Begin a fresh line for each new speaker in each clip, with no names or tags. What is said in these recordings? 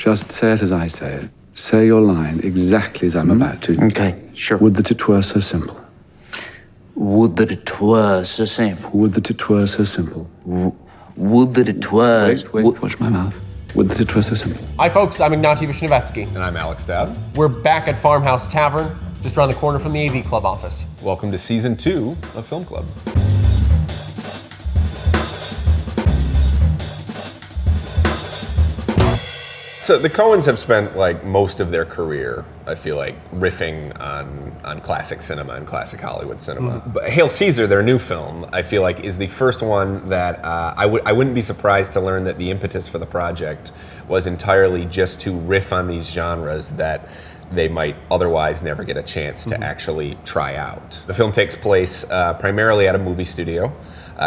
Just say it as I say it. Say your line exactly as I'm about to.
Okay, sure.
Would that it were so simple.
Would that it were so simple.
Would that it were so simple.
Would that it were...
Wait, watch my mouth. Would that it were so simple.
Hi folks, I'm Ignacy Vishnevetsky.
And I'm Alex Dowd.
We're back at Farmhouse Tavern, just around the corner from the AV Club office.
Welcome to season 2 of Film Club. So the Coens have spent like most of their career, I feel like, riffing on classic cinema and classic Hollywood cinema. But Hail Caesar, their new film, I feel like is the first one that I wouldn't be surprised to learn that the impetus for the project was entirely just to riff on these genres that they might otherwise never get a chance to actually try out. The film takes place primarily at a movie studio.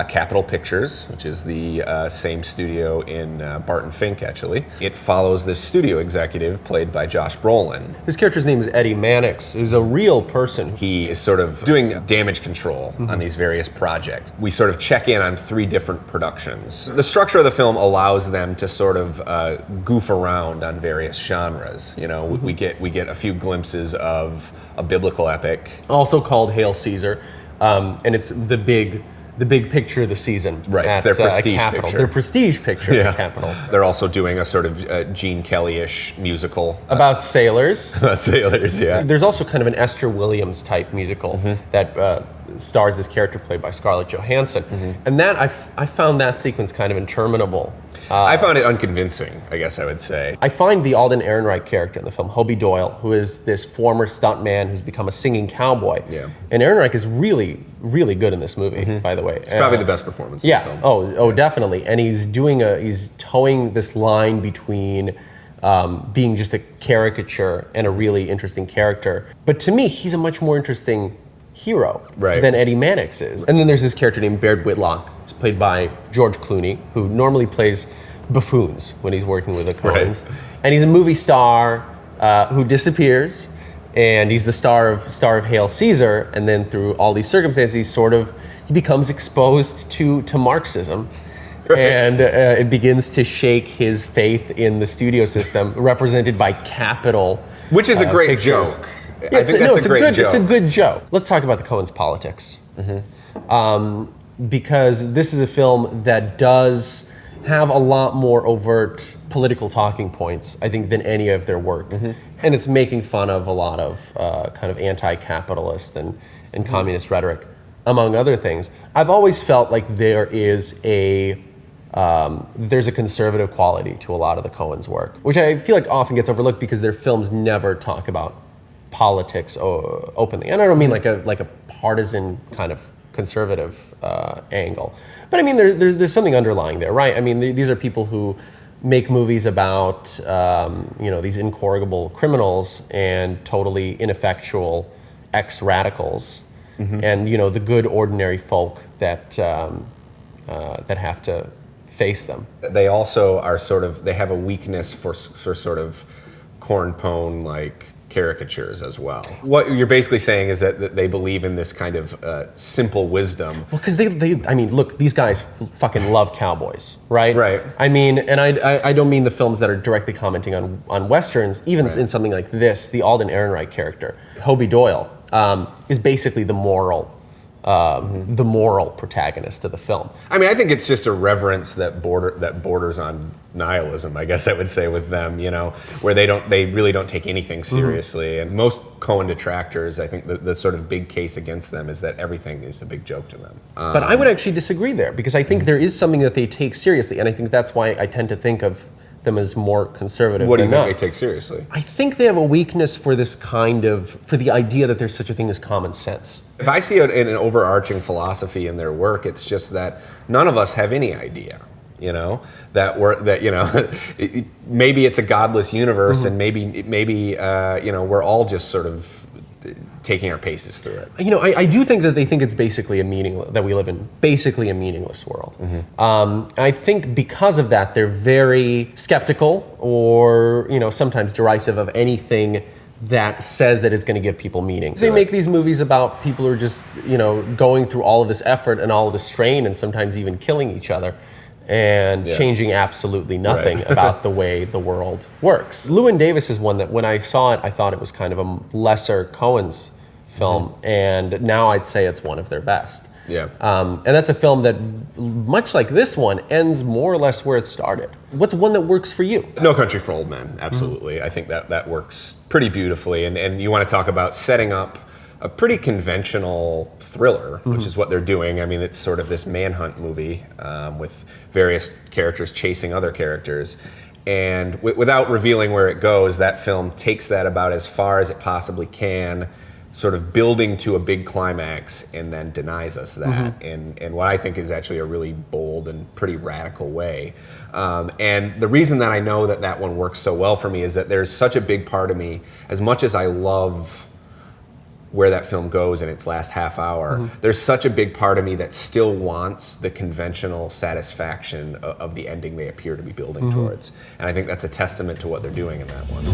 Capitol Pictures, which is the same studio in Barton Fink, actually. It follows this studio executive played by Josh Brolin.
His character's name is Eddie Mannix, who's a real person.
He is sort of doing damage control on these various projects. We sort of check in on 3 different productions. The structure of the film allows them to sort of goof around on various genres. You know, we get a few glimpses of a biblical epic.
Also called Hail Caesar, and it's the big picture of the season.
Right,
at,
it's their prestige
Capitol.
picture.
Their prestige picture at Capitol.
They're also doing a sort of Gene Kelly-ish musical.
About sailors.
About sailors, yeah.
There's also kind of an Esther Williams type musical that stars this character played by Scarlett Johansson. And that, I found that sequence kind of interminable.
I found it unconvincing, I guess I would say.
I find the Alden Ehrenreich character in the film, Hobie Doyle, who is this former stuntman who's become a singing cowboy.
Yeah.
And Ehrenreich is really, really good in this movie, by the way.
It's probably the best performance in the film.
Oh, definitely. And he's towing this line between being just a caricature and a really interesting character. But to me, he's a much more interesting hero than Eddie Mannix is. And then there's this character named Baird Whitlock. It's played by George Clooney, who normally plays buffoons when he's working with the Coens. And he's a movie star who disappears, and he's the star of Hail Caesar, and then through all these circumstances, he becomes exposed to Marxism. And it begins to shake his faith in the studio system, represented by Capitol.
Which is a great
pictures.
joke.
Yeah,
I think that's a great joke.
It's a good joke. Let's talk about the Coens' politics. Because this is a film that does have a lot more overt political talking points, I think, than any of their work. And it's making fun of a lot of kind of anti-capitalist and communist rhetoric, among other things. I've always felt like there's a conservative quality to a lot of the Coens' work, which I feel like often gets overlooked because their films never talk about politics openly. And I don't mean like a partisan kind of conservative angle. But I mean, there's something underlying there, right? I mean, these are people who make movies about these incorrigible criminals and totally ineffectual ex-radicals, and the good ordinary folk that have to face them.
They also are they have a weakness for sort of cornpone like caricatures as well. What you're basically saying is that they believe in this kind of simple wisdom.
Well, because look, these guys fucking love cowboys, right?
Right.
I mean, and I don't mean the films that are directly commenting on Westerns, even in something like this, the Alden Ehrenreich character, Hobie Doyle, is basically the moral protagonist of the film.
I mean, I think it's just a reverence that borders on nihilism, I guess I would say, with them, where they really don't take anything seriously. And most Coen detractors, I think the sort of big case against them is that everything is a big joke to them.
But I would actually disagree there, because I think there is something that they take seriously, and I think that's why I tend to think of them as more conservative.
What do you think they take seriously?
I think they have a weakness for for the idea that there's such a thing as common sense.
If I see an overarching philosophy in their work, it's just that none of us have any idea. Maybe it's a godless universe, and maybe we're all just sort of taking our paces through it.
I do think that they think it's basically that we live in basically a meaningless world. I think because of that, they're very skeptical or sometimes derisive of anything that says that it's going to give people meaning. They make these movies about people who are just going through all of this effort and all of this strain and sometimes even killing each other. and changing absolutely nothing about the way the world works. Llewyn Davis is one that when I saw it, I thought it was kind of a lesser Coen's film, and now I'd say it's one of their best.
Yeah.
And that's a film that, much like this one, ends more or less where it started. What's one that works for you?
No Country for Old Men, absolutely. I think that works pretty beautifully. And you want to talk about setting up a pretty conventional thriller, which is what they're doing. I mean, it's sort of this manhunt movie with various characters chasing other characters. And without revealing where it goes, that film takes that about as far as it possibly can, sort of building to a big climax, and then denies us that in what I think is actually a really bold and pretty radical way. And the reason that I know that one works so well for me is that there's such a big part of me, as much as I love where that film goes in its last half hour, there's such a big part of me that still wants the conventional satisfaction of the ending they appear to be building towards. And I think that's a testament to what they're doing in that one.